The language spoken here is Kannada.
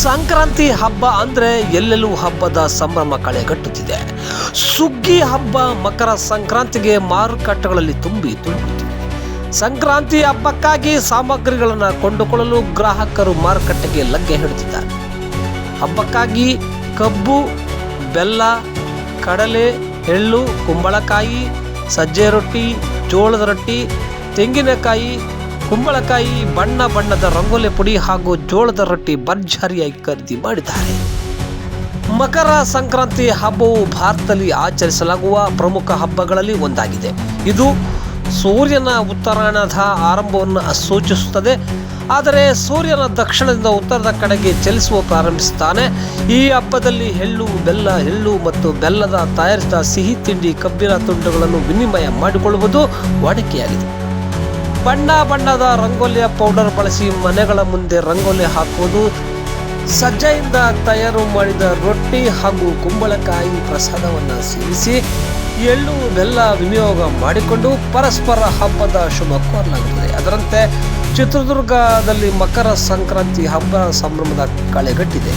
ಸಂಕ್ರಾಂತಿ ಹಬ್ಬ ಅಂದ್ರೆ ಎಲ್ಲೆಲ್ಲೂ ಹಬ್ಬದ ಸಂಭ್ರಮ ಕಳೆಗಟ್ಟುತ್ತಿದೆ. ಸುಗ್ಗಿ ಹಬ್ಬ ಮಕರ ಸಂಕ್ರಾಂತಿಗೆ ಮಾರುಕಟ್ಟೆಗಳಲ್ಲಿ ತುಂಬಿ ತುಳುಕುತ್ತಿದೆ. ಸಂಕ್ರಾಂತಿ ಹಬ್ಬಕ್ಕಾಗಿ ಸಾಮಗ್ರಿಗಳನ್ನು ಕೊಂಡುಕೊಳ್ಳಲು ಗ್ರಾಹಕರು ಮಾರುಕಟ್ಟೆಗೆ ಲಗ್ಗೆ ಹಿಡಿದಿದ್ದಾರೆ. ಹಬ್ಬಕ್ಕಾಗಿ ಕಬ್ಬು, ಬೆಲ್ಲ, ಕಡಲೆ, ಎಳ್ಳು, ಕುಂಬಳಕಾಯಿ, ಸಜ್ಜೆ ರೊಟ್ಟಿ, ಜೋಳದ ರೊಟ್ಟಿ, ತೆಂಗಿನಕಾಯಿ, ಕುಂಬಳಕಾಯಿ, ಬಣ್ಣ ಬಣ್ಣದ ರಂಗೋಲಿ ಪುಡಿ ಹಾಗೂ ಜೋಳದ ರೊಟ್ಟಿ ಭರ್ಜರಿಯಾಗಿ ಖರೀದಿ ಮಾಡಿದ್ದಾರೆ. ಮಕರ ಸಂಕ್ರಾಂತಿ ಹಬ್ಬವು ಭಾರತದಲ್ಲಿ ಆಚರಿಸಲಾಗುವ ಪ್ರಮುಖ ಹಬ್ಬಗಳಲ್ಲಿ ಒಂದಾಗಿದೆ. ಇದು ಸೂರ್ಯನ ಉತ್ತರಾಯಣದ ಆರಂಭವನ್ನು ಸೂಚಿಸುತ್ತದೆ. ಆದರೆ ಸೂರ್ಯನ ದಕ್ಷಿಣದಿಂದ ಉತ್ತರದ ಕಡೆಗೆ ಚಲಿಸುವ ಪ್ರಾರಂಭಿಸುತ್ತಾನೆ. ಈ ಹಬ್ಬದಲ್ಲಿ ಎಳ್ಳು ಮತ್ತು ಬೆಲ್ಲದ ತಯಾರಿಸಿದ ಸಿಹಿ ತಿಂಡಿ, ಕಬ್ಬಿನ ತುಂಡುಗಳನ್ನು ವಿನಿಮಯ ಮಾಡಿಕೊಳ್ಳುವುದು ವಾಡಿಕೆಯಾಗಿದೆ. ಬಣ್ಣ ಬಣ್ಣದ ರಂಗೋಲಿಯ ಪೌಡರ್ ಬಳಸಿ ಮನೆಗಳ ಮುಂದೆ ರಂಗೋಲಿ ಹಾಕುವುದು, ಸಜ್ಜೆಯಿಂದ ತಯಾರು ಮಾಡಿದ ರೊಟ್ಟಿ ಹಾಗೂ ಕುಂಬಳಕಾಯಿ ಪ್ರಸಾದವನ್ನು ಸೇವಿಸಿ ಎಳ್ಳು ಬೆಲ್ಲ ವಿನಿಯೋಗ ಮಾಡಿಕೊಂಡು ಪರಸ್ಪರ ಹಬ್ಬದ ಶುಭ ಕೋರಲಾಗುತ್ತದೆ. ಅದರಂತೆ ಚಿತ್ರದುರ್ಗದಲ್ಲಿ ಮಕರ ಸಂಕ್ರಾಂತಿ ಹಬ್ಬ ಸಂಭ್ರಮದ ಕಳೆಗಟ್ಟಿದೆ.